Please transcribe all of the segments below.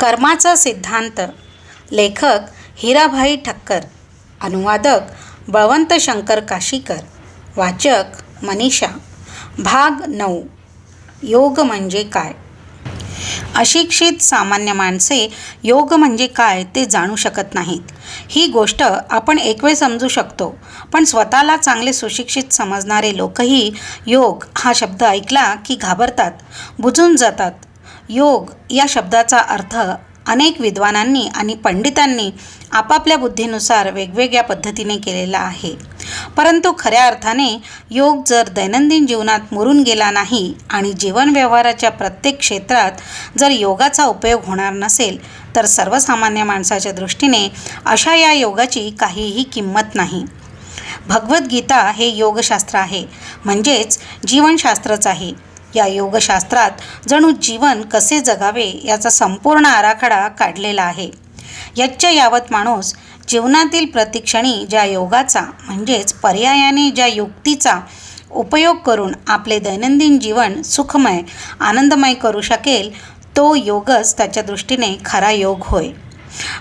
कर्माचा सिद्धांत. लेखक हिराभाई ठक्कर. अनुवादक बळवंत शंकर काशीकर. वाचक मनीषा. भाग 9. योग म्हणजे काय? अशिक्षित सामान्य माणसे योग म्हणजे काय ते जाणू शकत नाहीत. ही गोष्ट आपण एकवेळ समजू शकतो, पण स्वतःला चांगले सुशिक्षित समजणारे लोकही योग हा शब्द ऐकला की घाबरतात, बुजून जातात. योग या शब्दाचा अर्थ अनेक विद्वानांनी आणि पंडितांनी आपापल्या बुद्धीनुसार वेगवेगळ्या पद्धतीने केलेला आहे. परंतु खऱ्या अर्थाने योग जर दैनंदिन जीवनात मुरून गेला नाही आणि जीवन व्यवहाराच्या प्रत्येक क्षेत्रात जर योगाचा उपयोग होणार नसेल तर सर्वसामान्य माणसाच्या दृष्टीने अशा या योगाची काहीही किंमत नाही. भगवद्गीता हे योगशास्त्र आहे, म्हणजेच जीवनशास्त्रच आहे. या योगशास्त्रात जणू जीवन कसे जगावे याचा संपूर्ण आराखडा काढलेला आहे. यच्च यावत माणूस जीवनातील प्रतिक्षणी ज्या योगाचा म्हणजेच पर्यायाने ज्या युक्तीचा उपयोग करून आपले दैनंदिन जीवन सुखमय आनंदमय करू शकेल तो योगच त्याच्या दृष्टीने खरा योग होय.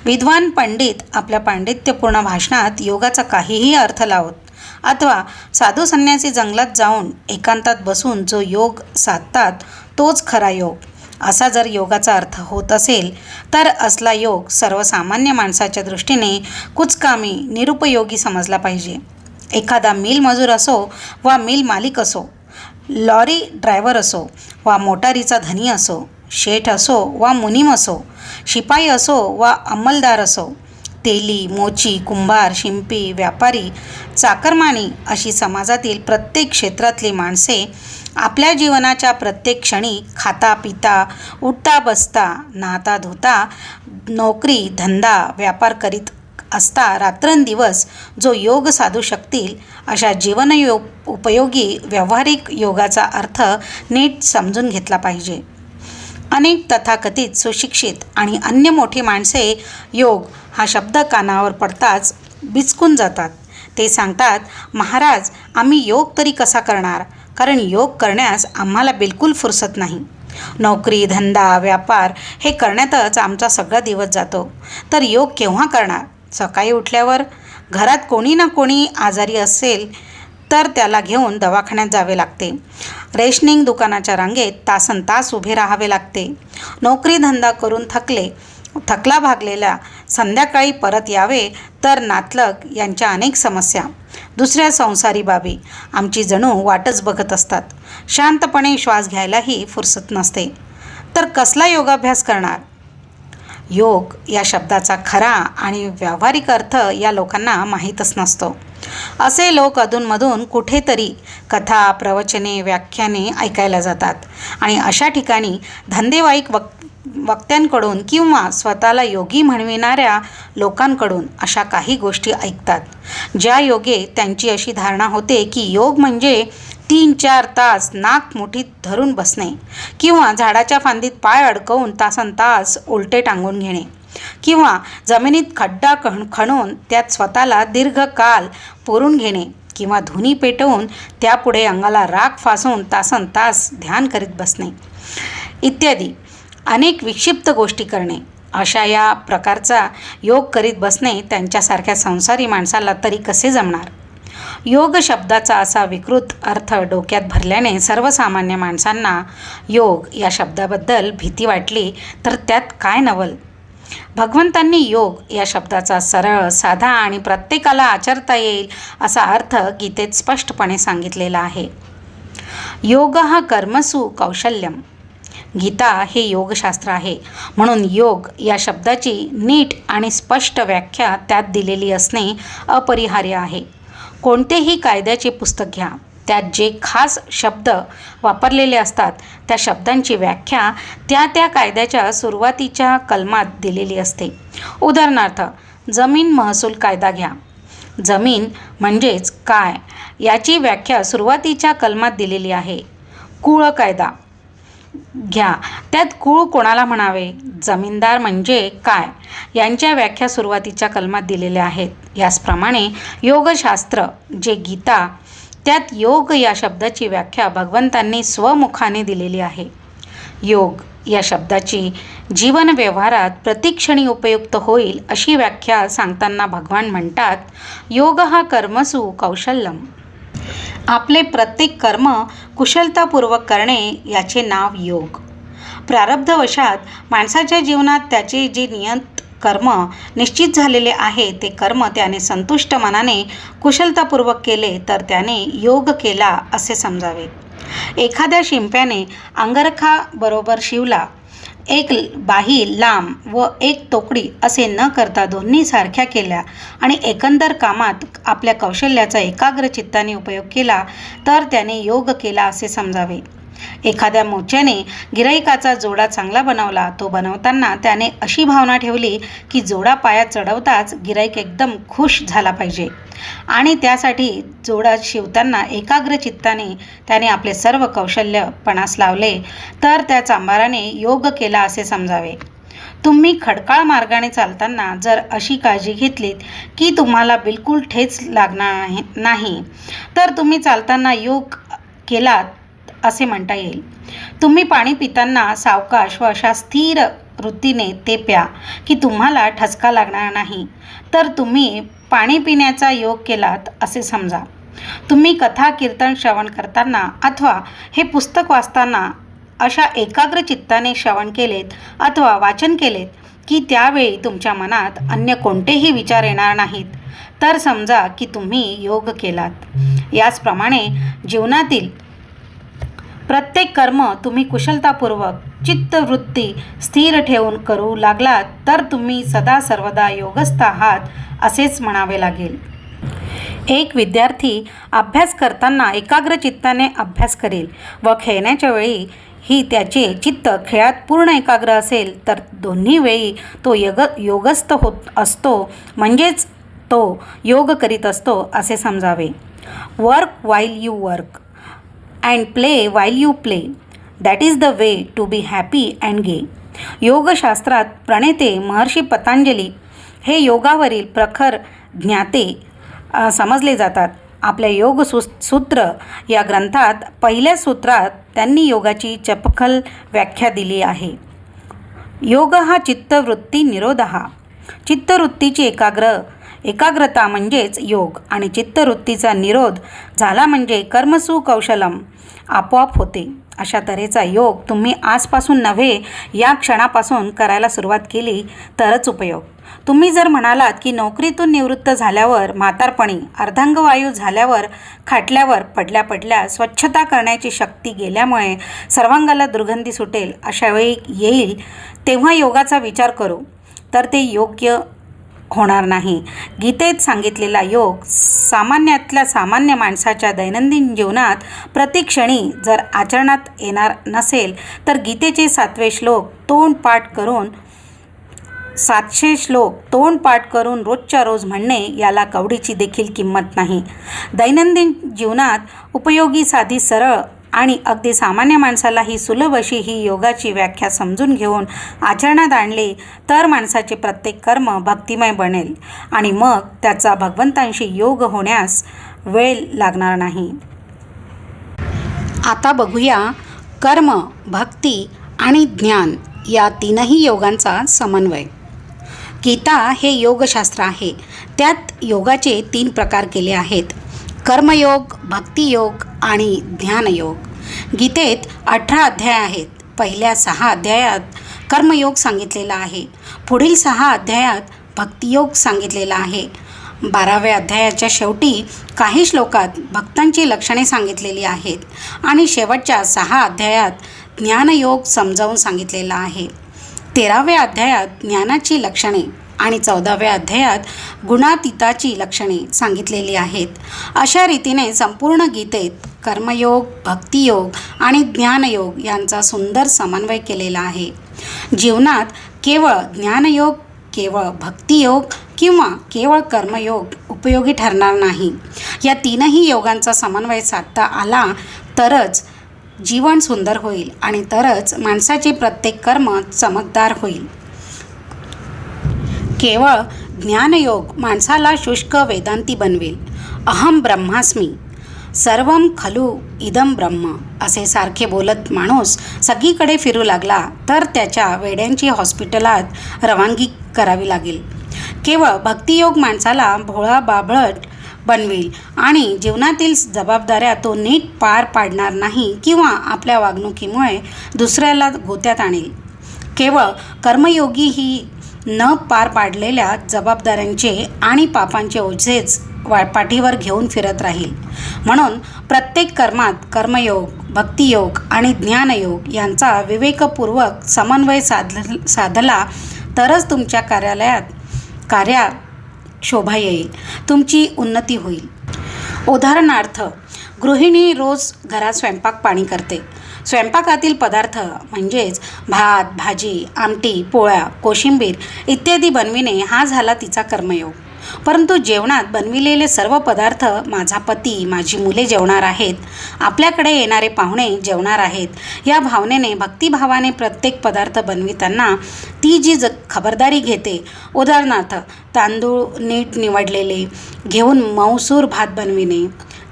विद्वान पंडित आपल्या पांडित्यपूर्ण भाषणात योगाचा काहीही अर्थ लावत अथवा साधू संन्यासी जंगलात जाऊन एकांतात बसून जो योग साधतात तोच खरा योग असा जर योगाचा अर्थ होत असेल तर असला योग सर्वसामान्य माणसाच्या दृष्टीने कुचकामी निरुपयोगी समजला पाहिजे. एखादा मिल मजूर असो वा मिल मालिक असो, लॉरी ड्रायव्हर असो वा मोटारीचा धनी असो, शेठ असो वा मुनीम असो, शिपाई असो वा अंमलदार असो, तेली, मोची, कुंभार, शिंपी, व्यापारी, चाकरमानी अशी समाजातील प्रत्येक क्षेत्रातली माणसे आपल्या जीवनाच्या प्रत्येक क्षणी खाता पिता, उठता बसता, नाहता धुता, नोकरी धंदा व्यापार करीत असता रात्रंदिवस जो योग साधू शकतील अशा उपयोगी व्यावहारिक योगाचा अर्थ नीट समजून घेतला पाहिजे. अनेक तथाकथित सुशिक्षित आणि अन्य मोठी माणसे योग हा शब्द कानावर पडताच बिचकून जातात. ते सांगतात, महाराज आम्ही योग तरी कसा करणार, कारण योग करण्यास आम्हाला बिलकुल फुरसत नाही. नोकरी धंदा व्यापार हे करण्यातच आमचा सगळा दिवस जातो, तर योग केव्हा करणार? सकाळी उठल्यावर घरात कोणी ना कोणी आजारी असेल तर त्याला घेऊन दवाखान्यात जावे लागते. रेशनिंग दुकानाच्या रांगेत तासनतास उभे राहावे लागते. नोकरी धंदा करून थकला भागलेला संध्याकाळी परत यावे तर नातलग यांच्या अनेक समस्या, दुसऱ्या संसारी बाबी आमची जणू वाटच बघत असतात. शांतपणे श्वास घ्यायलाही फुरसत नसते, तर कसला योगाभ्यास करणार? योग या शब्दाचा खरा आणि व्यावहारिक अर्थ या लोकांना माहीतच नसतो. असे लोक अधूनमधून कुठेतरी कथा प्रवचने व्याख्याने ऐकायला जातात आणि अशा ठिकाणी धंदेवाईक वक्त्यांकडून किंवा स्वतःला योगी म्हणविणाऱ्या लोकांकडून अशा काही गोष्टी ऐकतात ज्या योगे त्यांची अशी धारणा होते की योग म्हणजे 3-4 तास नाक मुठीत धरून बसणे किंवा झाडाच्या फांदीत पाय अडकवून तासनतास उलटे टांगून घेणे किंवा जमिनीत खड्डा खणून त्यात स्वतःला दीर्घकाल पुरून घेणे किंवा धुनी पेटवून त्यापुढे अंगाला राख फासून तासनतास ध्यान करीत बसणे इत्यादी अनेक विक्षिप्त गोष्टी करणे. अशा या प्रकारचा योग करीत बसणे त्यांच्यासारख्या संसारी माणसाला तरी कसे जमणार? योग शब्दाचा असा विकृत अर्थ डोक्यात भरल्याने सर्वसामान्य माणसांना योग या शब्दाबद्दल भीती वाटली तर त्यात काय नवल. भगवंतांनी योग या शब्दाचा सरळ साधा आणि प्रत्येकाला आचरता येईल असा अर्थ गीतेत स्पष्टपणे सांगितलेला आहे. योग हा कर्मसु कौशल्यम. गीता हे योगशास्त्र आहे, म्हणून योग या शब्दाची नीट आणि स्पष्ट व्याख्या त्यात दिलेली असणे अपरिहार्य आहे. कोणतेही कायद्याचे पुस्तक घ्या, त्यात जे खास शब्द वापरलेले असतात त्या शब्दांची व्याख्या त्या कायद्याच्या सुरुवातीच्या कलमात दिलेली असते. उदाहरणार्थ जमीन महसूल कायदा घ्या. जमीन म्हणजेच काय याची व्याख्या सुरुवातीच्या कलमात दिलेली आहे. कुळ कायदा घ्या, त्यात कुळ कोणाला म्हणावे, जमीनदार म्हणजे काय यांच्या व्याख्या सुरुवातीच्या कलमात दिलेल्या आहेत. याचप्रमाणे योगशास्त्र जे गीता त्यात योग या शब्दाची व्याख्या भगवंतांनी स्वमुखाने दिलेली आहे. योग या शब्दाची जीवन व्यवहारात प्रतिक्षणी उपयुक्त होईल अशी व्याख्या सांगताना भगवान म्हणतात, योग हा कर्मसु कौशल्यम. आपले प्रत्येक कर्म कुशलतापूर्वक करणे याचे नाव योग. प्रारब्धवशात माणसाच्या जीवनात त्याचे जे नियत कर्म निश्चित झालेले आहे ते कर्म त्याने संतुष्ट मनाने कुशलतापूर्वक केले तर त्याने योग केला असे समजावे. एखाद्या शिंप्याने अंगरखाबरोबर शिवला, एक बाही लांब व एक तोकडी असे न करता दोन्ही सारख्या केल्या आणि एकंदर कामात आपल्या कौशल्याचा एकाग्र चित्ताने उपयोग केला तर त्याने योग केला असे समजावे. एखाद्या मोच्याने गिराईकाचा जोडा चांगला बनवला. तो बनवताना त्याने अशी भावना ठेवली की जोडा पायात चढवताच गिराईक एकदम खुश झाला पाहिजे आणि त्यासाठी जोडा शिवताना एकाग्र चित्ताने त्याने आपले सर्व कौशल्य पणास लावले तर त्या चांभाराने योग केला असे समजावे. तुम्ही खडकाळ मार्गाने चालताना जर अशी काळजी घेतलीत की तुम्हाला बिलकुल ठेच लागणार नाही तर तुम्ही चालताना योग केलात असे म्हणता येईल. तुम्ही पाणी पिताना सावकाश व अशा स्थिर वृत्तीने ते प्या की तुम्हाला ठसका लागणार नाही तर तुम्ही पाणी पिण्याचा योग केलात असे समजा. तुम्ही कथा कीर्तन श्रवण करताना अथवा हे पुस्तक वाचताना अशा एकाग्र चित्ताने श्रवण केलेत अथवा वाचन केलेत की त्यावेळी तुमच्या मनात अन्य कोणतेही विचार येणार नाहीत तर समजा की तुम्ही योग केलात. याचप्रमाणे जीवनातील प्रत्येक कर्म तुम्ही कुशलतापूर्वक चित्तवृत्ती स्थिर ठेवून करू लागलात तर तुम्ही सदा सर्वदा योगस्थ आहात असेच म्हणावे लागेल. एक विद्यार्थी अभ्यास करताना एकाग्र चित्ताने अभ्यास करेल व खेळण्याच्या वेळी ही त्याचे चित्त खेळात पूर्ण एकाग्र असेल तर दोन्ही वेळी तो योगस्थ होत असतो, म्हणजेच तो योग करीत असतो असे समजावे. Work while you work and play while you play, that is the way to be happy and gay. योगशास्त्रात प्रणेते महर्षी पतंजली हे योगावरील प्रखर ज्ञाते समजले जातात. आपल्या योग सूत्र या ग्रंथात पहिल्या सूत्रात त्यांनी योगाची चपखल व्याख्या दिली आहे. योग हा चित्तवृत्ती निरोध. चित्तवृत्तीची एकाग्रता म्हणजेच योग आणि चित्तवृत्तीचा निरोध झाला म्हणजे कर्मसु कौशलम आपोआप होते. अशा तऱ्हेचा योग तुम्ही आजपासून नव्हे या क्षणापासून करायला सुरुवात केली तरच उपयोग. तुम्ही जर म्हणालात की नोकरीतून निवृत्त झाल्यावर, म्हातारपणी, अर्धांगवायू झाल्यावर, खाटल्यावर पडल्या स्वच्छता करण्याची शक्ती गेल्यामुळे सर्वांगाला दुर्गंधी सुटेल, अशा वेळी येईल तेव्हा योगाचा विचार करू तर ते योग्य होणार नाही. गीतेत सांगितलेला योग सामान्यातल्या सामान्य माणसाच्या दैनंदिन जीवनात प्रतिक्षणी जर आचरणात येणार नसेल तर गीतेचे 700 श्लोक तोंड पाठ करून रोजच्या रोज म्हणणे याला कवडीची देखील किंमत नाही. दैनंदिन जीवनात उपयोगी, साधी, सरळ आणि अगदी सामान्य माणसालाही सुलभ अशी ही योगाची व्याख्या समजून घेऊन आचरणात आणली तर माणसाचे प्रत्येक कर्म भक्तिमय बनेल आणि मग त्याचा भगवंतांशी योग होण्यास वेळ लागणार नाही. आता बघूया कर्म, भक्ती आणि ज्ञान या तीनही योगांचा समन्वय. गीता हे योगशास्त्र आहे. त्यात योगाचे 3 प्रकार केले आहेत: कर्मयोग, भक्तियोग आणि ध्यानयोग. गीतेत 18 अध्याय आहेत. पहिल्या 6 अध्यायात कर्मयोग सांगितलेला आहे. पुढील 6 अध्यायात भक्तियोग सांगितलेला आहे. 12व्या अध्यायाच्या शेवटी काही श्लोकात भक्तांची लक्षणे सांगितलेली आहेत आणि शेवटच्या 6 अध्यायात ज्ञानयोग समजावून सांगितलेला आहे. 13व्या अध्यायात ज्ञानाची लक्षणे आणि 14व्या अध्यायात गुणातीताची लक्षणे सांगितलेली आहेत. अशा रीतीने संपूर्ण गीतेत कर्मयोग, भक्तियोग आणि ज्ञानयोग यांचा सुंदर समन्वय केलेला आहे. जीवनात केवळ ज्ञानयोग, केवळ भक्तियोग किंवा केवळ कर्मयोग उपयोगी ठरणार नाही. या तीनही योगांचा समन्वय साधता आला तरच जीवन सुंदर होईल आणि तरच माणसाचे प्रत्येक कर्म चमकदार होईल. केवळ ज्ञानयोग माणसाला शुष्क वेदांती बनवेल. अहम ब्रह्मास्मी सर्वम खलु इदम ब्रह्म असे सारखे बोलत माणूस सगळीकडे फिरू लागला तर त्याच्या वेड्यांची हॉस्पिटलात रवानगी करावी लागेल. केवळ भक्तियोग माणसाला भोळा बाभळट बनवेल आणि जीवनातील जबाबदाऱ्या तो नीट पार पाडणार नाही किंवा आपल्या वागणुकीमुळे दुसऱ्याला गोत्यात आणेल. केवळ कर्मयोगी ही न पार पाडलेल्या जबाबदाऱ्यांचे आणि पापांचे ओझेच पाठीवर घेऊन फिरत राहील. म्हणून प्रत्येक कर्मात कर्मयोग, भक्तियोग आणि ज्ञानयोग यांचा विवेकपूर्वक समन्वय साधला तरच तुमच्या कार्यात शोभा येईल, तुमची उन्नती होईल. उदाहरणार्थ, गृहिणी रोज घरात स्वयंपाक पाणी करते. स्वयंपाकातील पदार्थ म्हणजेच भात, भाजी, आमटी, पोळ्या, कोशिंबीर इत्यादी बनविणे हा झाला तिचा कर्मयोग. परंतु जेवणात बनविलेले सर्व पदार्थ माझा पती, माझी मुले जेवणार आहेत, आपल्याकडे येणारे पाहुणे जेवणार आहेत या भावनेने, भक्तिभावाने प्रत्येक पदार्थ बनविताना ती जी खबरदारी घेते, उदाहरणार्थ तांदूळ नीट निवडलेले घेऊन मऊसूर भात बनविणे,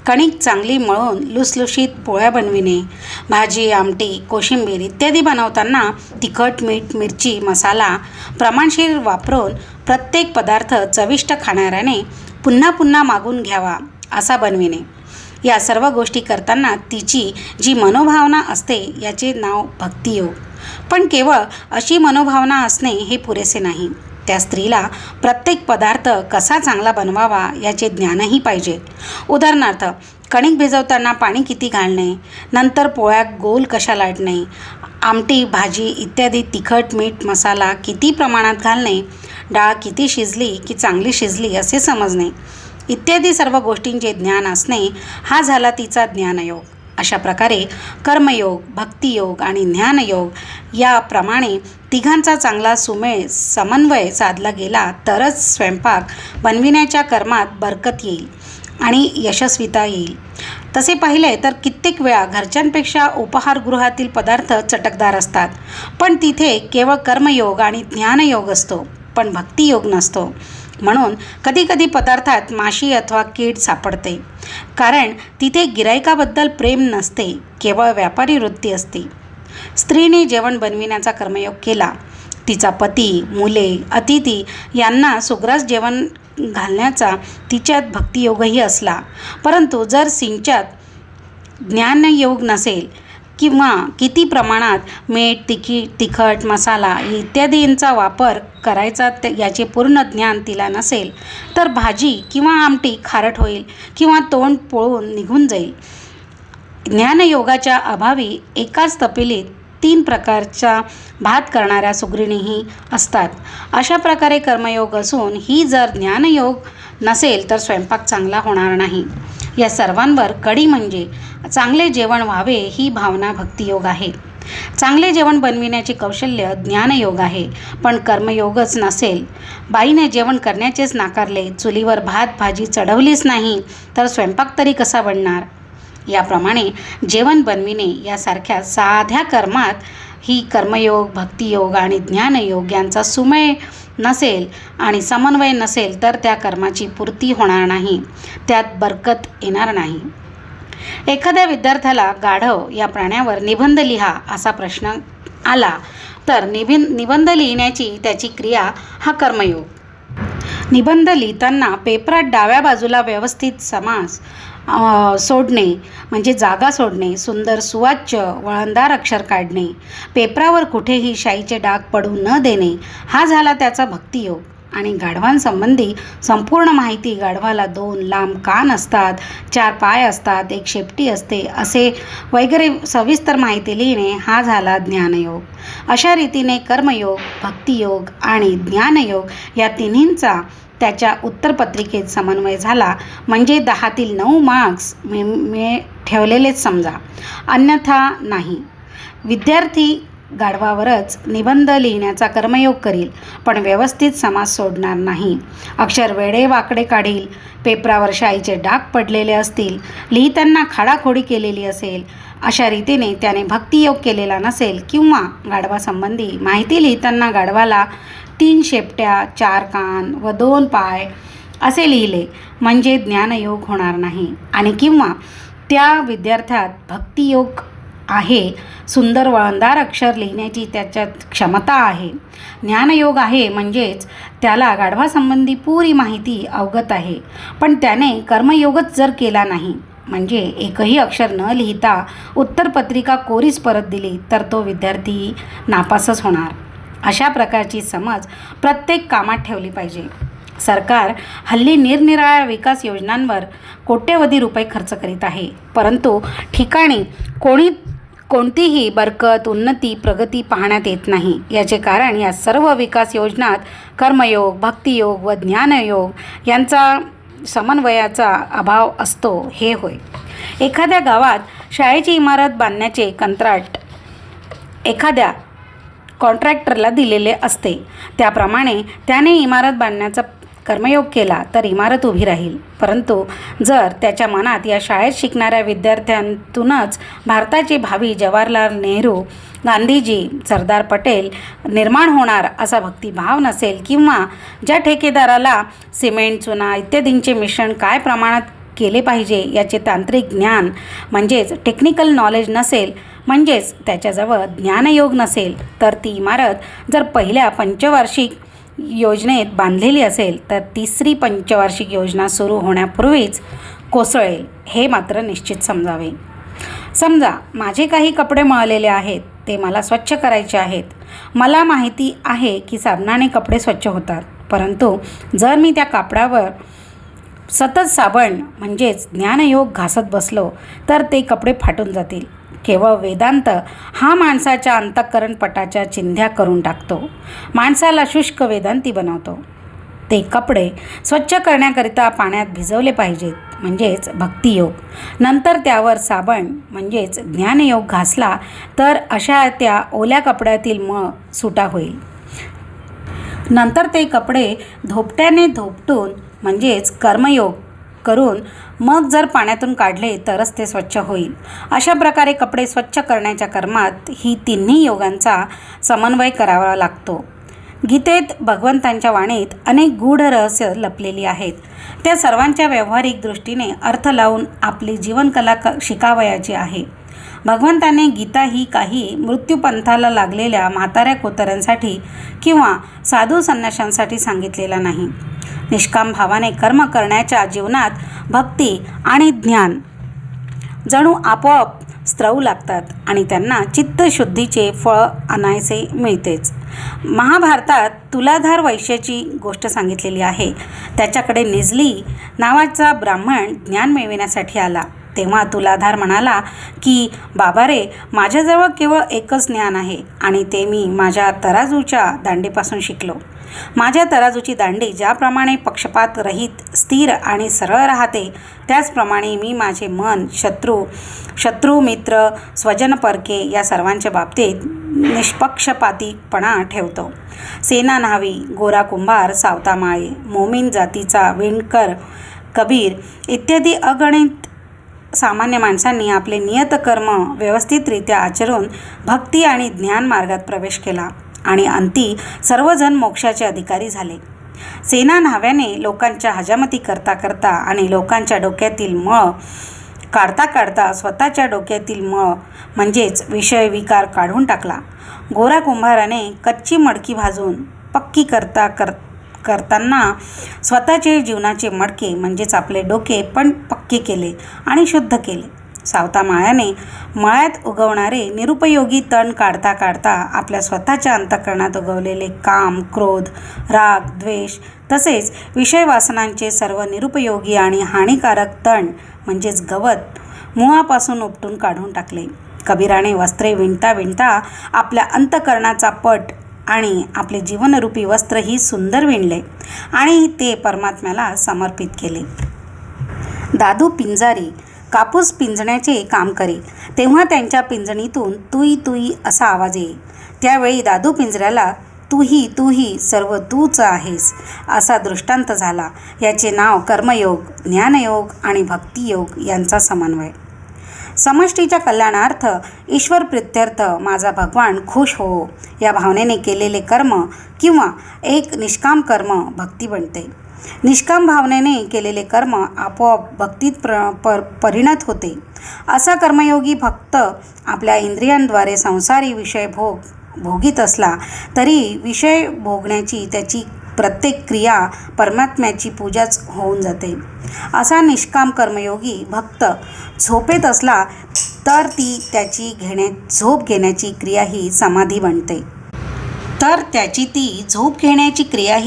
कणिक चांगली मळून लुसलुशीत पोळ्या बनविणे, भाजी, आमटी, कोशिंबीर इत्यादी बनवताना तिखट, मीठ, मिरची, मसाला प्रमाणशीर वापरून प्रत्येक पदार्थ चविष्ट खाणाऱ्याने पुन्हा पुन्हा मागून घ्यावा असा बनविणे. या सर्व गोष्टी करताना तिची जी मनोभावना असते याचे नाव भक्तियोग. पण केवळ अशी मनोभावना असणे हे पुरेसे नाही. त्या स्त्रीला प्रत्येक पदार्थ कसा चांगला बनवावा याचे ज्ञानही पाहिजे. उदाहरणार्थ, कणिक भिजवताना पाणी किती घालणे, नंतर पोळ्या गोल कशा लाटणे, आमटी, भाजी इत्यादी तिखट, मीठ, मसाला किती प्रमाणात घालणे, डाळ किती शिजली की चांगली शिजली असे समजणे इत्यादी सर्व गोष्टींचे ज्ञान असणे हा झाला तिचा ज्ञानयोग. अशा प्रकारे कर्मयोग, भक्तियोग आणि ज्ञानयोग याप्रमाणे तिघांचा चांगला समन्वय साधला गेला तरच स्वयंपाक बनविण्याच्या कर्मात बरकत येईल आणि यशस्वीता येईल. तसे पाहिले तर कित्येक वेळा घरच्यांपेक्षा उपाहारगृहातील पदार्थ चटकदार असतात, पण तिथे केवळ कर्मयोग आणि ज्ञानयोग असतो, पण भक्तियोग नसतो. म्हणून कधीकधी पदार्थात माशी अथवा कीड सापडते, कारण तिथे गिराईकाबद्दल प्रेम नसते, केवळ व्यापारी वृत्ती असते. स्त्रीने जेवण बनविण्याचा कर्मयोग केला, तिचा पती, मुले, अतिथी यांना सुग्रास जेवण घालण्याचा तिच्यात भक्तियोगही असला, परंतु जर सिंच्यात ज्ञानयोग नसेल किंवा किती प्रमाणात मीठ, तिखट, मसाला इत्यादींचा वापर करायचा याचे पूर्ण ज्ञान तिला नसेल तर भाजी किंवा आमटी खारट होईल किंवा तोंड पोळून निघून जाईल. ज्ञानयोगाच्या अभावी एकाच तपेलीत 3 प्रकारचा भात करणाऱ्या सुगृहिणीही असतात. अशा प्रकारे कर्मयोग असून ही जर ज्ञानयोग नसेल तर स्वयंपाक चांगला होणार नाही. या सर्वांवर कडी म्हणजे चांगले जेवण व्हावे ही भावना भक्तियोग आहे. चांगले जेवण बनविण्याचे कौशल्य ज्ञानयोग आहे. पण कर्मयोगच नसेल, बाईने जेवण करण्याचेच नाकारले, चुलीवर भात भाजी चढवलीच नाही तर स्वयंपाक तरी कसा बनणार. याप्रमाणे जेवण बनविणे यासारख्या साध्या कर्मात ही कर्मयोग, भक्तियोग आणि ज्ञानयोग यांचा सुमेळ नसेल आणि समन्वय नसेल तर त्या कर्माची पूर्ती होणार नाही, त्यात बरकत येणार नाही. एखाद्या विद्यार्थ्याला गाढव या प्राण्यावर निबंध लिहा असा प्रश्न आला तर निबंध लिहिण्याची त्याची क्रिया हा कर्मयोग. निबंध लिहिताना पेपरात डाव्या बाजूला व्यवस्थित समास सोडणे म्हणजे जागा सोडणे, सुंदर सुवाच्य वळणदार अक्षर काढणे, पेपरावर कुठेही शाईचे डाग पडू न देणे हा झाला त्याचा भक्तियोग. आणि गाढवांसंबंधी संपूर्ण माहिती, गाढवाला 2 लांब कान असतात, 4 पाय असतात, 1 शेपटी असते असे वगैरे सविस्तर माहिती लिहिणे हा झाला ज्ञानयोग. अशा रीतीने कर्मयोग, भक्तियोग आणि ज्ञानयोग या तिन्हींचा त्याच्या उत्तरपत्रिकेत समन्वय झाला म्हणजे 10तील 9 मार्क्स ठेवलेलेच समजा, अन्यथा नाही. विद्यार्थी गाढवावरच निबंध लिहिण्याचा कर्मयोग करील, पण व्यवस्थित समास सोडणार नाही, अक्षर वेडे वाकडे काढील, पेपरावर शाईचे डाग पडलेले असतील, लिहिताना खाडाखोडी केलेली असेल, अशा रीतीने त्याने भक्तियोग केलेला नसेल किंवा गाढवासंबंधी माहिती लिहिताना गाढवाला 3 शेपट्या, 4 कान व 2 पाय असे लिहिले म्हणजे ज्ञानयोग होणार नाही. आणि किंवा त्या विद्यार्थ्यात भक्तियोग आहे, सुंदर वळणदार अक्षर लिहिण्याची त्याच्यात क्षमता आहे. ज्ञानयोग आहे म्हणजेच त्याला गाढवासंबंधी पुरी माहिती अवगत आहे, पण त्याने कर्मयोगच जर केला नाही, म्हणजे एकही अक्षर न लिहिता उत्तरपत्रिका कोरीच परत दिली, तर तो विद्यार्थी नापासच होणार. अशा प्रकारची समज प्रत्येक कामात ठेवली पाहिजे. सरकार हल्ली निरनिराळ्या विकास योजनांवर कोट्यवधी रुपये खर्च करीत आहे, परंतु ठिकाणी कोणतीही बरकत, उन्नती, प्रगती पाहण्यात येत नाही. याचे कारण या सर्व विकास योजनात कर्मयोग, भक्तियोग व ज्ञानयोग यांचा समन्वयाचा अभाव असतो हे होय. एखाद्या गावात शाळेची इमारत बांधण्याचे कंत्राट एखाद्या कॉन्ट्रॅक्टरला दिलेले असते. त्याप्रमाणे त्याने इमारत बांधण्याचा कर्मयोग केला तर इमारत उभी राहील. परंतु जर त्याच्या मनात या शाळेत शिकणाऱ्या विद्यार्थ्यांतूनच भारताचे भावी जवाहरलाल नेहरू, गांधीजी, सरदार पटेल निर्माण होणार असा भक्तिभाव नसेल, किंवा ज्या ठेकेदाराला सिमेंट, चुना इत्यादींचे मिश्रण काय प्रमाणात केले पाहिजे याचे तांत्रिक ज्ञान म्हणजेच टेक्निकल नॉलेज नसेल, म्हणजेच त्याच्याजवळ ज्ञानयोग नसेल, तर ती इमारत जर पहिल्या पंचवार्षिक योजनेत बांधलेली असेल तर तिसरी पंचवार्षिक योजना सुरू होण्यापूर्वीच कोसळेल हे मात्र निश्चित समजावे. समजा माझे काही कपडे मळलेले आहेत, ते मला स्वच्छ करायचे आहेत. मला माहिती आहे की साबणाने कपडे स्वच्छ होतात, परंतु जर मी त्या कापडावर सतत साबण म्हणजेच ज्ञानयोग घासत बसलो तर ते कपडे फाटून जातील. केवळ वेदांत हा माणसाच्या अंतःकरणपटाच्या चिंध्या करून टाकतो, माणसाला शुष्क वेदांती बनवतो. ते कपडे स्वच्छ करण्याकरिता पाण्यात भिजवले पाहिजेत, म्हणजेच भक्तियोग. नंतर त्यावर साबण म्हणजेच ज्ञानयोग घासला तर अशा त्या ओल्या कपड्यातील मळ सुटा होईल. नंतर ते कपडे धोपट्याने धोपटून म्हणजेच कर्मयोग करून मग जर पाण्यातून काढले तरच ते स्वच्छ होईल. अशा प्रकारे कपडे स्वच्छ करण्याच्या कर्मात ही तिन्ही योगांचा समन्वय करावा लागतो. गीतेत भगवंतांच्या वाणीत अनेक गूढ रहस्य लपलेली आहेत. त्या सर्वांच्या व्यावहारिक दृष्टीने अर्थ लावून आपली जीवनकला शिकावयाची आहे. भगवंताने गीता ही काही मृत्यूपंथाला लागलेल्या म्हाताऱ्या कोतऱ्यांसाठी किंवा साधू संन्याशांसाठी सांगितलेला नाही. निष्काम भावाने कर्म करण्याच्या जीवनात भक्ती आणि ज्ञान जणू आपोआप स्त्रवू लागतात आणि त्यांना चित्तशुद्धीचे फळ आणायचे मिळतेच. महाभारतात तुलाधार वैश्याची गोष्ट सांगितलेली आहे. त्याच्याकडे निजली नावाचा ब्राह्मण ज्ञान मिळविण्यासाठी आला. तेव्हा तुलाधार म्हणाला की बाबा रे, माझ्याजवळ केवळ एकच ज्ञान आहे आणि ते मी माझ्या तराजूच्या दांडीपासून शिकलो. माझ्या तराजूची दांडी ज्याप्रमाणे पक्षपात रहित, स्थिर आणि सरळ राहते, त्याचप्रमाणे मी माझे मन शत्रू, मित्र, स्वजन, परके या सर्वांच्या बाबतीत निष्पक्षपातीपणा ठेवतो. सेना न्हावी, गोरा कुंभार, सावता माळे, मोमीन जातीचा विणकर, कबीर इत्यादी अगणित सामान्य माणसांनी आपले नियतकर्म व्यवस्थितरित्या आचरून भक्ती आणि ज्ञान मार्गात प्रवेश केला आणि अंती सर्वजण मोक्षाचे अधिकारी झाले. सेना न्हाव्याने लोकांच्या हजामती करता आणि लोकांच्या डोक्यातील मळ काढता स्वतःच्या डोक्यातील मळ म्हणजेच विषय विकार काढून टाकला. गोरा कुंभाराने कच्ची मडकी भाजून पक्की करताना स्वतःचे जीवनाचे मडके म्हणजेच आपले डोके पण पक्के केले आणि शुद्ध केले. सावता माळ्याने मळ्यात उगवणारे निरुपयोगी तण काढता आपल्या स्वतःच्या अंतःकरणात उगवलेले काम, क्रोध, राग, द्वेष तसेच विषय वासनांचे सर्व निरुपयोगी आणि हानिकारक तण म्हणजेच गवत मुळापासून उपटून काढून टाकले. कबीराने वस्त्रे विणता आपल्या अंतःकरणाचा पट आणि आपले जीवनरूपी वस्त्र ही सुंदर विणले आणि ते परमात्म्याला समर्पित केले. दादू पिंजारी कापूस पिंजण्याचे काम करी, तेव्हा त्यांच्या पिंजणीतून तुई असा आवाज येई. त्यावेळी दादू पिंजऱ्याला तूही सर्व तूच आहेस असा दृष्टांत झाला. याचे नाव कर्मयोग, ज्ञानयोग आणि भक्तियोग यांचा समन्वय. समष्टीच्या कल्याणार्थ, ईश्वर प्रित्यर्थ माझा भगवान खुश हो या भावनेने केलेले कर्म किंवा एक निष्काम कर्म भक्ती बनते. निष्काम भावनेने केलेले कर्म आपोआप भक्तीत परिणत होते. असा कर्मयोगी भक्त आपल्या इंद्रियांद्वारे संसारी विषय भोगीत असला तरी विषय भोगण्याची त्याची प्रत्येक क्रिया परमात्म्याची पूजाच होऊन जाते. असा निष्काम कर्मयोगी भक्त झोपेत असला तर झोप घेण्याची क्रिया ही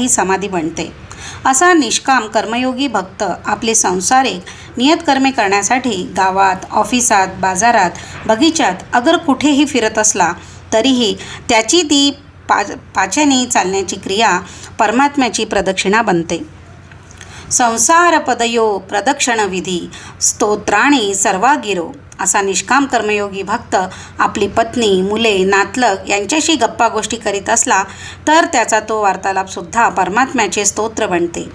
समाधी बनते. असा निष्काम कर्मयोगी भक्त आपले सांसारिक नियतकर्मे करण्यासाठी गावात, ऑफिसात, बाजारात, बगीचात अगर कुठेही फिरत असला तरीही त्याची ती पाच्याने चालण्याची क्रिया परमात्म्याची प्रदक्षिणा बनते. संसारपदयो प्रदक्षिणविधी स्तोत्राणी सर्वागिरो. असा निष्काम कर्मयोगी भक्त आपली पत्नी, मुले, नातलग यांच्याशी गप्पा गोष्टी करीत असला तर त्याचा तो वार्तालापसुद्धा परमात्म्याचे स्तोत्र बनते.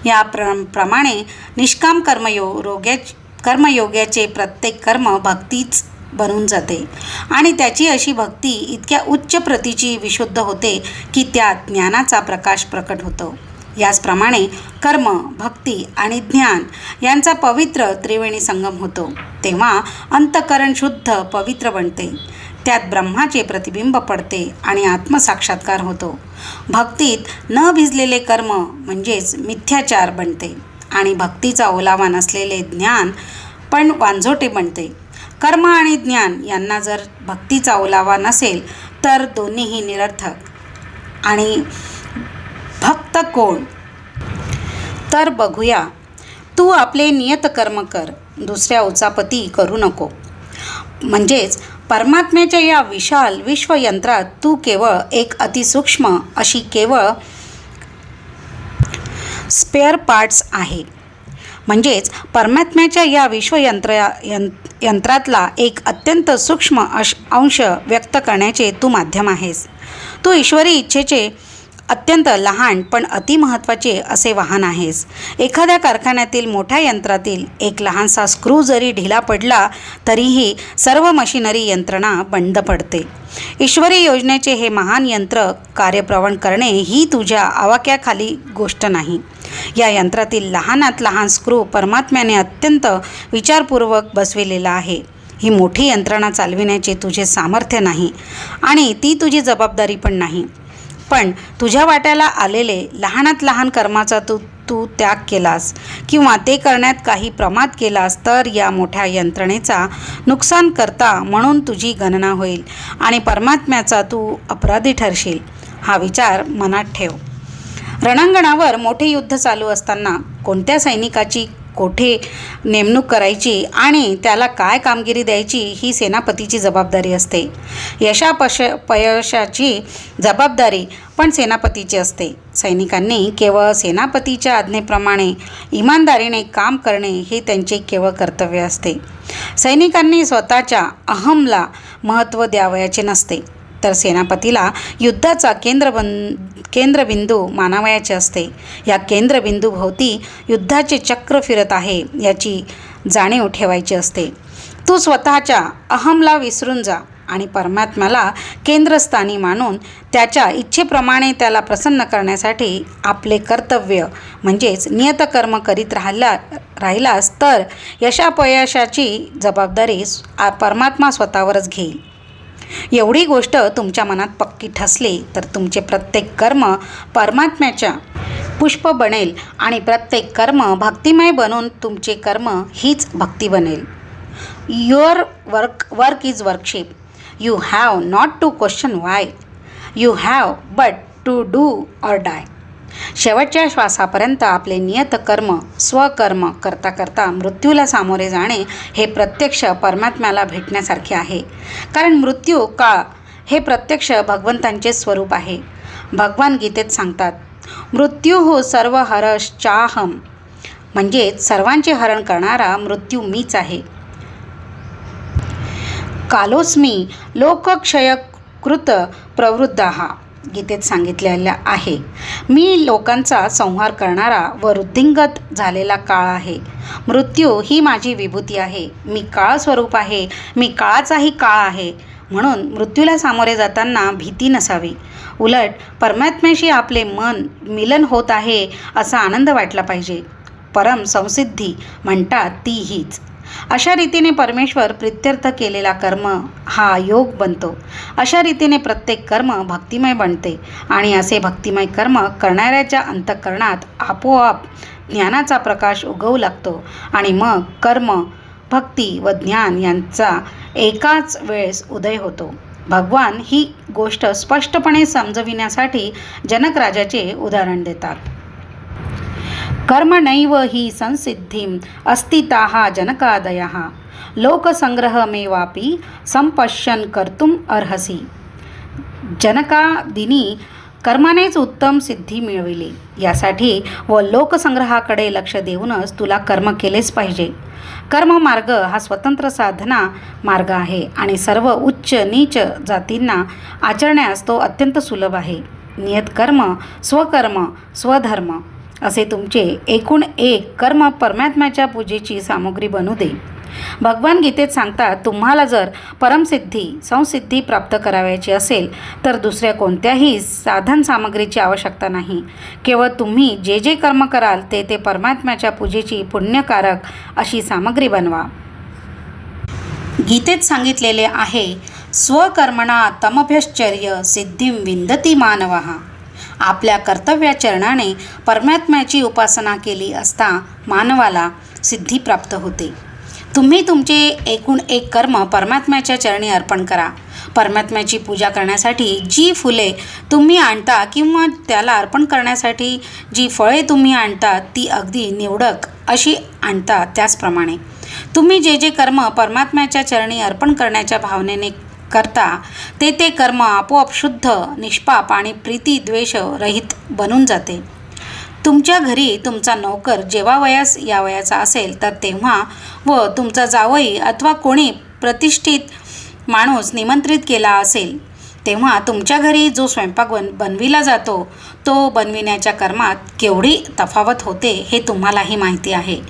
या प्रमाणे निष्काम कर्मयोग्याचे प्रत्येक कर्म भक्तीच बनून जाते आणि त्याची अशी भक्ती इतक्या उच्च प्रतीची विशुद्ध होते की त्यात ज्ञानाचा प्रकाश प्रकट होतो. याचप्रमाणे कर्म, भक्ती आणि ज्ञान यांचा पवित्र त्रिवेणी संगम होतो. तेव्हा अंतःकरण शुद्ध पवित्र बनते. त्यात ब्रह्माचे प्रतिबिंब पडते आणि आत्मसाक्षात्कार होतो. भक्तीत न भिजलेले कर्म म्हणजेच मिथ्याचार बनते आणि भक्तीचा ओलावा नसलेले ज्ञान पण वांझोटे बनते. कर्म आणि ज्ञान यांना जर भक्तीचा ओलावा नसेल तर दोन्हीही निरर्थक. आणि भक्त कोण तर बघूया. तू आपले नियत कर्म कर, दुसऱ्या उचापती करू नको. म्हणजेच परमात्म्याच्या या विशाल विश्वयंत्रात तू केवळ एक अतिसूक्ष्म अशी केवळ स्पेअर पार्ट्स आहे. म्हणजेच परमात्म्याच्या या यंत्रातला एक अत्यंत सूक्ष्म अंश व्यक्त करण्याचे तू माध्यम आहेस. तू ईश्वरी इच्छेचे अत्यंत लहान पण अतिमहत्त्वाचे असे वाहन आहेस. एखाद्या कारखान्यातील मोठ्या यंत्रातील एक लहानसा स्क्रू जरी ढिला पडला तरीही सर्व मशिनरी यंत्रणा बंद पडते. ईश्वरी योजनेचे हे महान यंत्र कार्यप्रवण करणे ही तुझ्या आवाक्याखाली गोष्ट नाही. या यंत्रातील लहानात लहान स्क्रू परमात्म्याने अत्यंत विचारपूर्वक बसविलेला आहे. ही मोठी यंत्रणा चालविण्याचे तुझे सामर्थ्य नाही आणि ती तुझी जबाबदारी पण नाही. पण तुझ्या वाट्याला आलेले लहानात लहान कर्माचा तू त्याग केलास किंवा ते करण्यात काही प्रमाद केलास तर या मोठ्या यंत्रणेचा नुकसान करता म्हणून तुझी गणना होईल आणि परमात्म्याचा तू अपराधी ठरशील. हा विचार मनात ठेव. रणांगणावर मोठे युद्ध चालू असताना कोणत्या सैनिकाची कोठे नेमणूक करायची आणि त्याला काय कामगिरी द्यायची ही सेनापतीची जबाबदारी असते. यशापयशाची जबाबदारी पण सेनापतीची असते. सैनिकांनी केवळ सेनापतीच्या आज्ञेप्रमाणे इमानदारीने काम करणे हे त्यांचे केवळ कर्तव्य असते. सैनिकांनी स्वतःच्या अहमला महत्त्व द्यावयाचे नसते तर सेनापतीला युद्धाचा केंद्रबिंदू मानावयाचे असते. या केंद्रबिंदूभोवती युद्धाचे चक्र फिरत आहे याची जाणीव ठेवायची असते. तू स्वतःच्या अहमला विसरून जा आणि परमात्म्याला केंद्रस्थानी मानून त्याच्या इच्छेप्रमाणे त्याला प्रसन्न करण्यासाठी आपले कर्तव्य म्हणजेच नियतकर्म करीत राहिलास तर यशापयशाची जबाबदारी परमात्मा स्वतःवरच घेईल. एवढी गोष्ट तुमच्या मनात पक्की ठसली तर तुमचे प्रत्येक कर्म परमात्म्याच्या पुष्प बनेल आणि प्रत्येक कर्म भक्तिमय बनून तुमचे कर्म हीच भक्ती बनेल. Your work is worship. You have not to question why. You have but to do or die. शेवटच्या श्वासापर्यंत आपले नियत कर्म स्वकर्म करता करता मृत्यूला सामोरे जाणे हे प्रत्यक्ष परमात्म्याला भेटण्यासारखे आहे. कारण मृत्यू काळ हे प्रत्यक्ष भगवंतांचे स्वरूप आहे. भगवान गीतेत सांगतात, मृत्यू हो सर्व हरश्चाहम. म्हणजेच सर्वांचे हरण करणारा मृत्यू मीच आहे. कालोस्मी लोकक्षयकृत प्रवृद्धाः गीतेत सांगितलेला आहे. मी लोकांचा संहार करणारा व वृद्धिंगत झालेला काळ आहे. मृत्यू ही माझी विभूती आहे. मी काळस्वरूप आहे. मी काळाचाही काळ आहे. म्हणून मृत्यूला सामोरे जाताना भीती नसावी. उलट परमात्म्याशी आपले मन मिलन होत आहे असा आनंद वाटला पाहिजे. परम संसिद्धी म्हणतात ती हीच. अशा रीतीने परमेश्वर प्रित्यर्थ केलेला कर्म हा योग बनतो. अशा रीतीने प्रत्येक कर्म भक्तिमय बनते आणि असे भक्तिमय कर्म करणाऱ्याच्या अंतःकरणात आपोआप ज्ञानाचा प्रकाश उगवू लागतो आणि मग कर्म, भक्ती व ज्ञान यांचा एकाच वेळेस उदय होतो. भगवान ही गोष्ट स्पष्टपणे समजविण्यासाठी जनक राजाचे उदाहरण देतात. कर्मणैव हि संसिद्धिं अस्तिताः जनकादयः लोकसंग्रहमेवापि संपश्यन् कर्तुम् अर्हसि. जनकादिनी कर्मानेच उत्तम सिद्धी मिळविली. यासाठी व लोकसंग्रहाकडे लक्ष देऊनच तुला कर्म केलेच पाहिजे. कर्ममार्ग हा स्वतंत्र साधना मार्ग आहे आणि सर्व उच्च नीच जातींना आचरण्यास तो अत्यंत सुलभ आहे. नियत कर्म, स्वकर्म, स्वधर्म असे तुमचे एकूण एक कर्म परमात्म्याच्या पूजेची सामुग्री बनू दे. भगवान गीतेत सांगतात, तुम्हाला जर परमसिद्धी, संसिद्धी प्राप्त करावयाची असेल तर दुसऱ्या कोणत्याही साधन सामग्रीची आवश्यकता नाही. केवळ तुम्ही जे जे कर्म कराल ते ते परमात्म्याच्या पूजेची पुण्यकारक अशी सामग्री बनवा. गीतेत सांगितलेले आहे, स्वकर्मणा तमभ्यश्चर्य सिद्धिं विंदती मानवः. आपल्या कर्तव्याचरणाने परमात्म्याची उपासना केली असता मानवाला सिद्धी प्राप्त होते. तुम्ही तुमचे एकूण एक कर्म परमात्म्याच्या चरणी अर्पण करा. परमात्म्याची पूजा करण्यासाठी जी फुले तुम्ही आणता किंवा त्याला अर्पण करण्यासाठी जी फळे तुम्ही आणता ती अगदी निवडक अशी आणता. त्याचप्रमाणे तुम्ही जे जे कर्म परमात्म्याच्या चरणी अर्पण करण्याच्या भावनेने करता ते ते कर्म आपोआप शुद्ध, निष्पाप आणि प्रीती द्वेष रहित बनून जाते. तुमच्या घरी तुमचा नौकर जेव्हा यावयाचा असेल तर तेव्हा व तुमचा जावई अथवा कोणी प्रतिष्ठित माणूस निमंत्रित केला असेल तेव्हा तुमच्या घरी जो स्वयंपाक बनविला जातो तो बनविण्याच्या कर्मात केवढी तफावत होते हे तुम्हालाही माहिती आहे.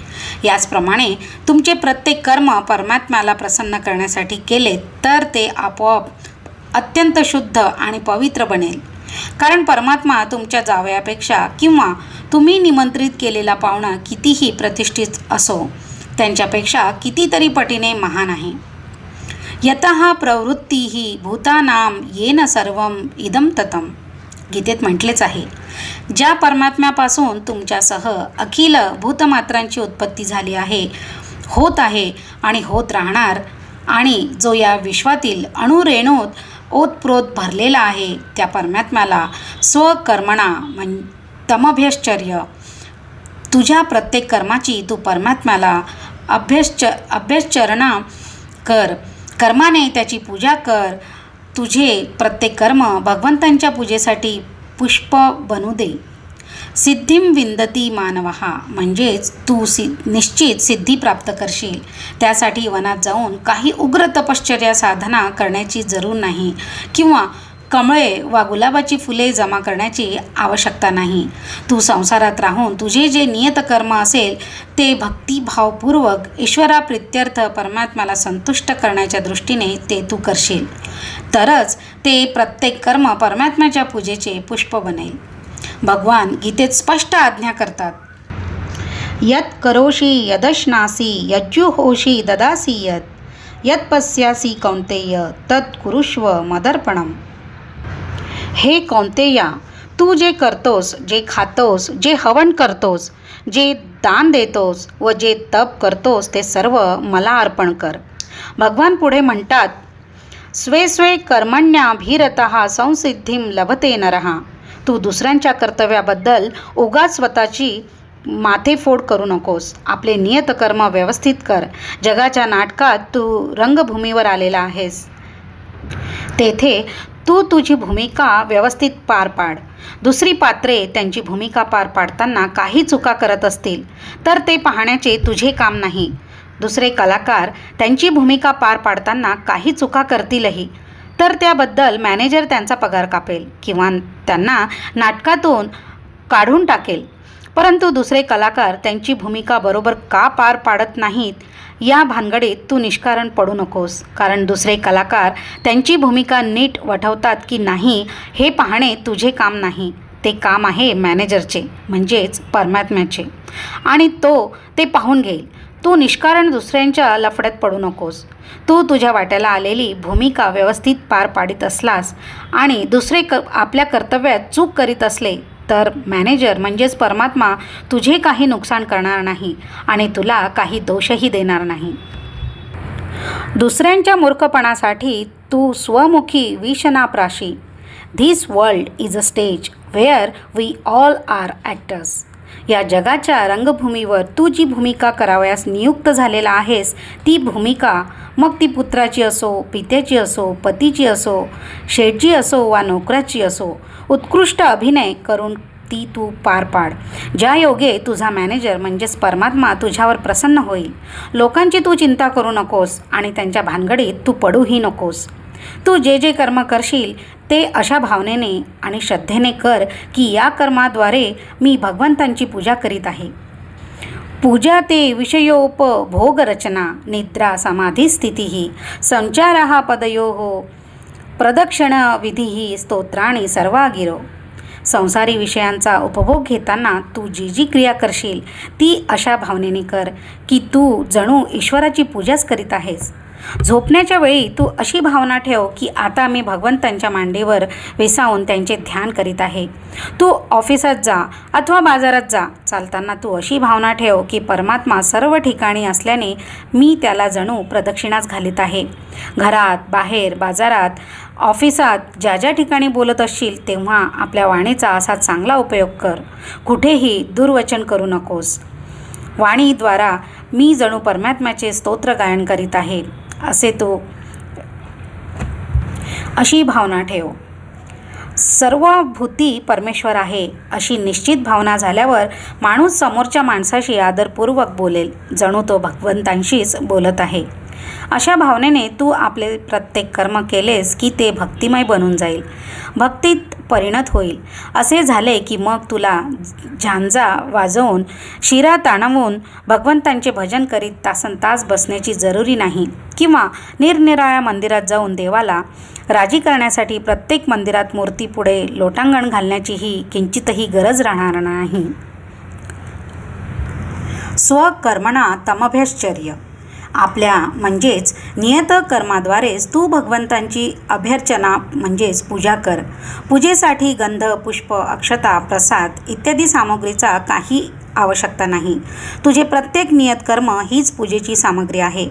याचप्रमाणे तुमचे प्रत्येक कर्म परमात्म्याला प्रसन्न करण्यासाठी केले तर ते आपोआप अत्यंत शुद्ध आणि पवित्र बनेल. कारण परमात्मा तुमच्या जावयापेक्षा किंवा तुम्ही निमंत्रित केलेला पाहुणा कितीही प्रतिष्ठित असो त्यांच्यापेक्षा कितीतरी पटीने महान आहे. यतः प्रवृत्तीही भूतानां येन सर्वं इदं ततं. गीतेत म्हटलेच आहे, ज्या परमात्म्यापासून तुमच्यासह अखिल भूतमात्रांची उत्पत्ती झाली आहे, होत आहे आणि होत राहणार आणि जो या विश्वातील अणुरेणूत ओतप्रोत भरलेला आहे त्या परमात्म्याला स्वकर्मणा तमभ्यश्चर्य. तुझ्या प्रत्येक कर्माची तू परमात्म्याला अभ्यश्चरणा कर. कर्माने त्याची पूजा कर. तुझे प्रत्येक कर्म भगवंतांच्या पूजेसाठी पुष्प बनू दे. सिद्धिं विंदती मानवः म्हणजेच तू निश्चित सिद्धी प्राप्त करशील. त्यासाठी वनात जाऊन काही उग्र तपश्चर्या साधना करण्याची जरूर नाही किंवा कमळे वा गुलाबाची फुले जमा करण्याची आवश्यकता नाही. तू संसारात राहून तुझे जे नियत कर्म असेल ते भक्तिभावपूर्वक ईश्वराप्रित्यर्थ परमात्म्याला संतुष्ट करण्याच्या दृष्टीने ते तू करशील तरच ते प्रत्येक कर्म परमात्म्याच्या पूजेचे पुष्प बनेल. भगवान गीतेत स्पष्ट आज्ञा करतात, यत् करोषि यदश्नासी यज्जुहोषि ददासी यत् पश्यासी कौंतेय तत् कुरुष्व मदर्पणम. हे कौंतेया, तू जे करतोस, जे खातोस, जे हवन करतोस, जे दान देतोस व जे तप करतोस ते सर्व मला अर्पण कर. भगवान पुढे म्हणतात, स्वे स्वे कर्मण्याभिरतः संसिद्धिं लभते नरः. तू दुसऱ्यांच्या कर्तव्याबद्दल उगाच स्वतःची माथेफोड करू नकोस. आपले नियत कर्म व्यवस्थित कर. जगाच्या नाटकात तू रंगभूमीवर आलेला आहेस. तेथे तू तुझी भूमिका व्यवस्थित पार पाड. दुसरी पात्रे त्यांची भूमिका पार पाडताना काही चुका करत असतील तर ते पाहण्याचे तुझे काम नाही. दुसरे कलाकार त्यांची भूमिका पार पाडताना काही चुका करतीलही तर त्याबद्दल मॅनेजर त्यांचा पगार कापेल किंवा त्यांना नाटकातून काढून टाकेल. परंतु दुसरे कलाकार त्यांची भूमिका बरोबर का पार पाडत नाहीत या भानगडीत तू निष्कारण पडू नकोस, कारण दुसरे कलाकार त्यांची भूमिका नीट वठवतात की नाही हे पाहणे तुझे काम नाही. ते काम आहे मॅनेजरचे, म्हणजेच परमात्म्याचे, आणि तो ते पाहून घेईल. तू निष्कारण दुसऱ्यांच्या लफड्यात पडू नकोस. तू तुझ्या वाट्याला आलेली भूमिका व्यवस्थित पार पाडित असलास आणि दुसरे आपल्या कर्तव्यात चूक करीत असले तर मॅनेजर म्हणजेच परमात्मा तुझे काही नुकसान करणार नाही आणि तुला काही दोषही देणार नाही. दुसऱ्यांच्या मूर्खपणासाठी तू स्वमुखी विषणाप्राशी. This world is a stage where we all are actors. या जगाच्या रंगभूमीवर तू जी भूमिका करावयास नियुक्त झालेला आहेस ती भूमिका, मग ती पुत्राची असो, पित्याची असो, पतीची असो, शेठची असो वा नोकराची असो, उत्कृष्ट अभिनय करून ती तू पार पाड. ज्या योगे तुझा मॅनेजर म्हणजेच परमात्मा तुझ्यावर प्रसन्न होईल. लोकांची तू चिंता करू नकोस आणि त्यांच्या भानगडीत तू पडूही नकोस. तू जे जे कर्म करशील ते अशा भावनेने आणि श्रद्धेने कर की या कर्माद्वारे मी भगवंतांची पूजा करीत आहे. पूजा ते विषयोपभोगरचना निद्रा समाधिस्थिती संचारः पदयोः प्रदक्षिणविधिः स्तोत्राणि सर्वागिरो. संसारी विषयांचा उपभोग घेताना तू जी जी क्रिया करशील ती अशा भावनेने कर की तू जणू ईश्वराची पूजाच करीत आहेस. झोपण्याच्या वेळी तू अशी भावना ठेव की आता मी भगवंतांच्या मांडीवर विसावून त्यांचे ध्यान करीत आहे. तू ऑफिसात जा अथवा बाजारात जा, चालताना तू अशी भावना ठेव की परमात्मा सर्व ठिकाणी असल्याने मी त्याला जणू प्रदक्षिणाच घालीत आहे. घरात, बाहेर, बाजारात, ऑफिसात ज्या ज्या ठिकाणी बोलत असशील तेव्हा आपल्या वाणीचा असा चांगला उपयोग कर. कुठेही दुर्वचन करू नकोस. वाणीद्वारा मी जणू परमात्म्याचे स्तोत्र गायन करीत आहे असे तू अशी भावना ठेव. सर्व भूती परमेश्वर आहे अशी निश्चित भावना झाल्यावर माणूस समोरच्या माणसाशी आदरपूर्वक बोलेल, जणू तो भगवंतांशीच बोलत आहे. अशा भावनेने तू आपले प्रत्येक कर्म केलेस की ते भक्तिमय बनून जाईल, भक्तीत परिणत होईल. असे झाले की मग तुला झांजा वाजवून शिरा ताणवून भगवंतांचे भजन करीत तासनतास बसण्याची जरुरी नाही किंवा निरनिराळ्या मंदिरात जाऊन देवाला राजी करण्यासाठी प्रत्येक मंदिरात मूर्तीपुढे लोटांगण घालण्याचीही किंचितही गरज राहणार नाही. स्वकर्मणा तमभ्यश्चर्य. आपल्या म्हणजेच नियत कर्माद्वारेच तू भगवंतांची अभ्यर्चना म्हणजेच पूजा कर. पूजेसाठी गंध, पुष्प, अक्षता, प्रसाद इत्यादी सामग्रीचा काही आवश्यकता नाही. तुझे प्रत्येक नियत कर्म हीच पूजेची सामग्री आहे.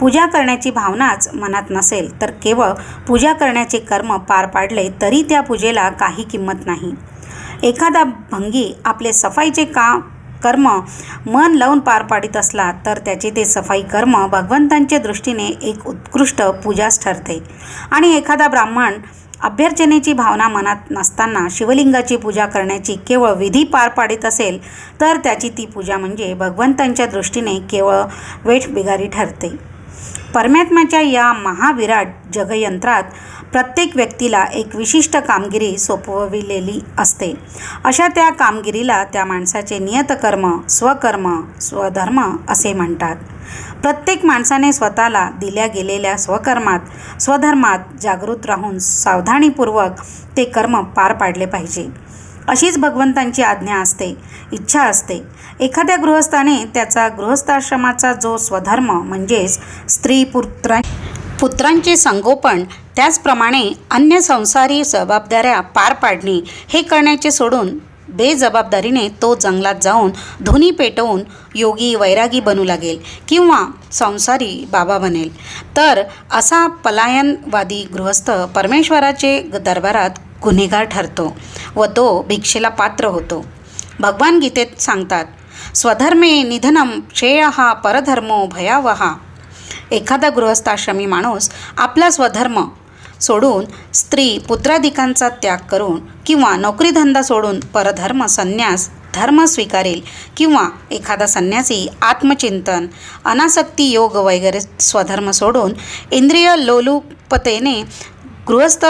पूजा करण्याची भावनाच मनात नसेल तर केवळ पूजा करण्याचे कर्म पार पाडले तरी त्या पूजेला काही किंमत नाही. एखादा भंगी आपले सफाईचे कर्म मन लावून पार पाडित असला तर त्याचे ते सफाई कर्म भगवंतांच्या दृष्टीने एक उत्कृष्ट पूजाच ठरते. आणि एखादा ब्राह्मण अभ्यर्चनेची भावना मनात नसताना शिवलिंगाची पूजा करण्याची केवळ विधी पार पाडित असेल तर त्याची ती पूजा म्हणजे भगवंतांच्या दृष्टीने केवळ वेठबिगारी ठरते. परमात्म्याच्या या महाविराट जगयंत्रात प्रत्येक व्यक्तीला एक विशिष्ट कामगिरी सोपविलेली असते. अशा त्या कामगिरीला त्या माणसाचे नियतकर्म, स्वकर्म, स्वधर्म असे म्हणतात. प्रत्येक माणसाने स्वतःला दिल्या गेलेल्या स्वधर्मात जागृत राहून सावधानीपूर्वक ते कर्म पार पाडले पाहिजे. अशीच भगवंतांची आज्ञा असते, इच्छा असते. एखाद्या गृहस्थाने त्याचा गृहस्थाश्रमाचा जो स्वधर्म म्हणजेच स्त्री पुत्रांचे संगोपन, त्याचप्रमाणे अन्य संसारी जबाबदाऱ्या पार पाडणे हे करण्याचे सोडून बेजबाबदारीने तो जंगलात जाऊन धुनी पेटवून योगी वैरागी बनू लागेल किंवा संसारी बाबा बनेल तर असा पलायनवादी गृहस्थ परमेश्वराचे दरबारात गुन्हेगार ठरतो व तो भिक्षेला पात्र होतो. भगवान गीतेत सांगतात, स्वधर्मे निधनम श्रेयः परधर्मो भयावहा. एखादा गृहस्थाश्रमी माणूस आपला स्वधर्म सोडून स्त्री पुत्राधिकांचा त्याग करून किंवा नोकरीधंदा सोडून परधर्म संन्यास धर्म स्वीकारेल किंवा एखादा संन्यासी आत्मचिंतन, अनासक्ती योग वगैरे स्वधर्म सोडून इंद्रिय लोलुपतेने गृहस्थ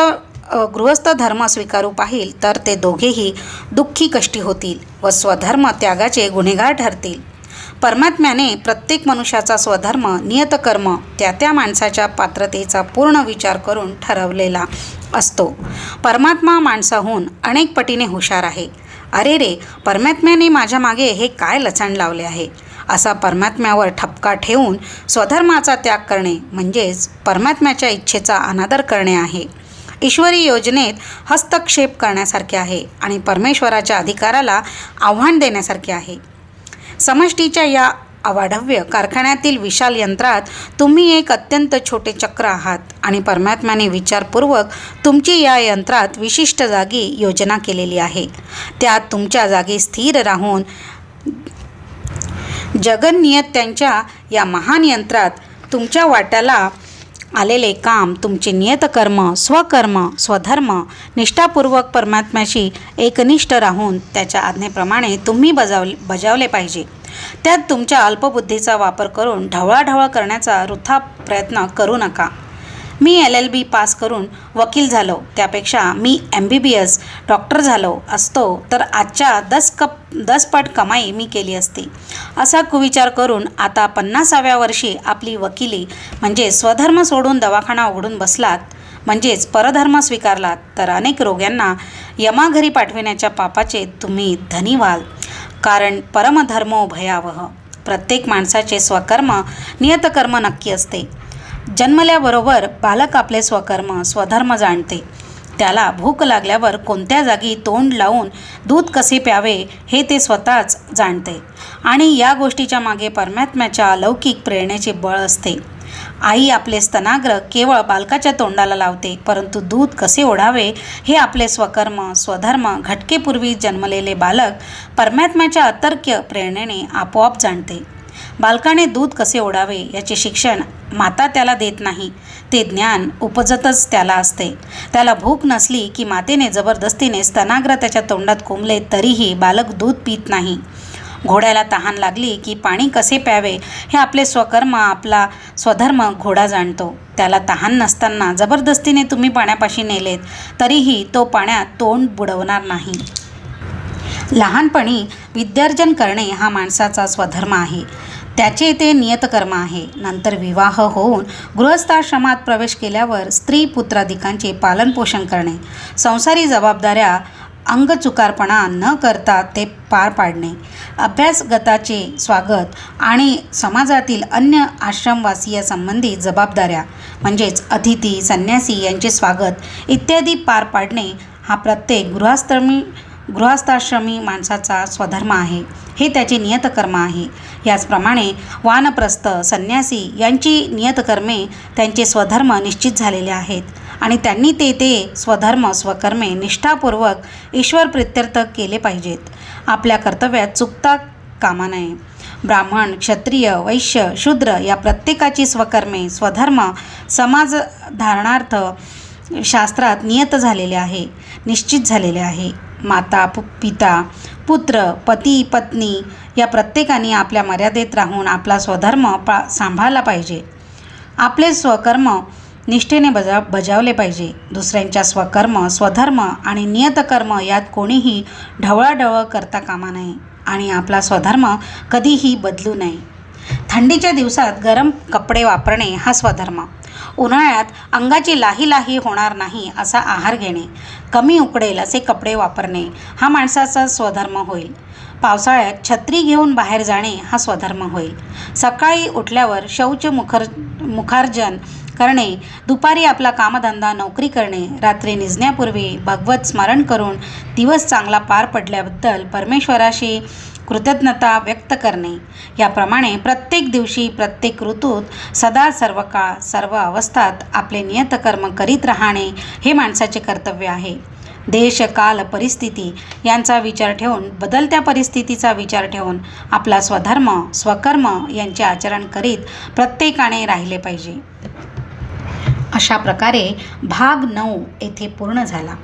गृहस्थ धर्म स्वीकारू पाहिल तर ते दोघेही दुःखी कष्टी होतील व स्वधर्म त्यागाचे गुन्हेगार ठरतील. परमात्म्याने प्रत्येक मनुष्याचा स्वधर्म नियतकर्म त्या त्या माणसाच्या पात्रतेचा पूर्ण विचार करून ठरवलेला असतो. परमात्मा माणसाहून अनेक पटीने हुशार आहे. अरे रे, परमात्म्याने माझ्या मागे हे काय लचण लावले आहे, असा परमात्म्यावर ठपका ठेवून स्वधर्माचा त्याग करणे म्हणजेच परमात्म्याच्या इच्छेचा अनादर करणे आहे. ईश्वरी योजनेत हस्तक्षेप करण्यासारखे आहे आणि परमेश्वराच्या अधिकाराला आव्हान देण्यासारखे आहे. समष्टीच्या या अवाढव्य कारखान्यातील विशाल यंत्रात तुम्ही एक अत्यंत छोटे चक्र आहात आणि परमात्म्याने विचारपूर्वक तुमची या यंत्रात विशिष्ट जागी योजना केलेली आहे. त्यात तुमच्या जागी स्थिर राहून जगन्नियत त्यांच्या या महान यंत्रात तुमच्या वाट्याला आलेले काम, तुमचे नियतकर्म, स्वकर्म, स्वधर्म निष्ठापूर्वक परमात्म्याशी एकनिष्ठ राहून त्याच्या आज्ञेप्रमाणे तुम्ही बजावले पाहिजे. त्यात तुमच्या अल्पबुद्धीचा वापर करून ढवळाढवळ करण्याचा वृथा प्रयत्न करू नका. मी LLB पास करून वकील झालो त्यापेक्षा मी MBBS डॉक्टर झालो असतो तर आजच्या 10 पट कमाई मी केली असती, असा कुविचार करून आता 50व्या वर्षी आपली वकिली म्हणजे स्वधर्म सोडून दवाखाना उघडून बसलात, म्हणजेच परधर्म स्वीकारलात तर अनेक रोग्यांना यमाघरी पाठविण्याच्या पापाचे तुम्ही धनी व्हाल. कारण परमधर्मो भयावह. प्रत्येक माणसाचे स्वकर्म नियतकर्म नक्की असते. जन्मल्याबरोबर बालक आपले स्वकर्म स्वधर्म जाणते. त्याला भूक लागल्यावर कोणत्या जागी तोंड लावून दूध कसे प्यावे हे ते स्वतःच जाणते आणि या गोष्टीच्या मागे परमात्म्याच्या अलौकिक प्रेरणेचे बळ असते. आई आपले स्तनाग्र केवळ बालकाच्या तोंडाला लावते, परंतु दूध कसे ओढावे हे आपले स्वकर्म स्वधर्म घटकेपूर्वी जन्मलेले बालक परमात्म्याच्या अतर्क्य प्रेरणेने आपोआप जाणते. बालकाने दूध कसे ओढावे याचे शिक्षण माता त्याला देत नाही, ते ज्ञान उपजतच त्याला असते. त्याला भूक नसली की मातेने जबरदस्तीने स्तनाग्र त्याच्या तोंडात कोंबले तरीही बालक दूध पित नाही. घोड्याला तहान लागली की पाणी कसे प्यावे हे आपले स्वकर्म आपला स्वधर्म घोडा जाणतो. त्याला तहान नसताना जबरदस्तीने तुम्ही पाण्यापाशी नेलेत तरीही तो पाण्यात तोंड बुडवणार नाही. लहानपणी विद्यार्जन करणे हा माणसाचा स्वधर्म आहे, त्याचे ते नियतकर्म आहे. नंतर विवाह होऊन गृहस्थाश्रमात प्रवेश केल्यावर स्त्री पुत्रादिकांचे पालनपोषण करणे, संसारी जबाबदाऱ्या अंगचुकारपणा न करता ते पार पाडणे, अभ्यासगताचे स्वागत आणि समाजातील अन्य आश्रमवासीय संबंधी जबाबदाऱ्या म्हणजेच अतिथी संन्यासी यांचे स्वागत इत्यादी पार पाडणे हा प्रत्येक गृहस्थाश्रमी माणसाचा स्वधर्म आहे. हे त्याचे नियतकर्म आहे. याचप्रमाणे वानप्रस्थ संन्यासी यांची नियतकर्मे त्यांचे स्वधर्म निश्चित झालेले आहेत आणि त्यांनी ते स्वधर्म स्वकर्मे निष्ठापूर्वक ईश्वर प्रित्यर्थ केले पाहिजेत. आपल्या कर्तव्यात चुकता कामा नये. ब्राह्मण क्षत्रिय वैश्य शूद्र या प्रत्येकाची स्वकर्मे स्वधर्म समाजधारणार्थ शास्त्रात नियत झालेले आहे, निश्चित झालेले आहे. माता पिता पुत्र पती पत्नी या प्रत्येकाने आपल्या मर्यादेत राहून आपला स्वधर्म सांभाळला पाहिजे. आपले स्वकर्म निष्ठेने बजावले पाहिजे. दुसऱ्यांच्या स्वकर्म स्वधर्म आणि नियतकर्म यात कोणीही ढवळाढवळ करता कामा नये आणि आपला स्वधर्म कधीही बदलू नये. थंडीच्या दिवसात गरम कपडे वापरणे हा स्वधर्म. उन्हाळ्यात अंगाची लाही होणार नाही असा आहार घेणे, कमी उकडेल असे कपडे वापरणे हा माणसाचा स्वधर्म होईल. पावसाळ्यात छत्री घेऊन बाहेर जाणे हा स्वधर्म होईल. सकाळी उठल्यावर शौच मुखार्जन करणे, दुपारी आपला कामधंदा नोकरी करणे, रात्री निजण्यापूर्वी भगवत स्मरण करून दिवस चांगला पार पडल्याबद्दल परमेश्वराशी कृतज्ञता व्यक्त करणे, याप्रमाणे प्रत्येक दिवशी प्रत्येक ऋतूत सदा सर्व काळ सर्व अवस्थात आपले नियतकर्म करीत राहणे हे माणसाचे कर्तव्य आहे. देश काल परिस्थिती यांचा विचार ठेवून बदलत्या परिस्थितीचा विचार ठेवून आपला स्वधर्म स्वकर्म यांचे आचरण करीत प्रत्येकाने राहिले पाहिजे. अशा प्रकारे भाग 9 येथे पूर्ण झाला.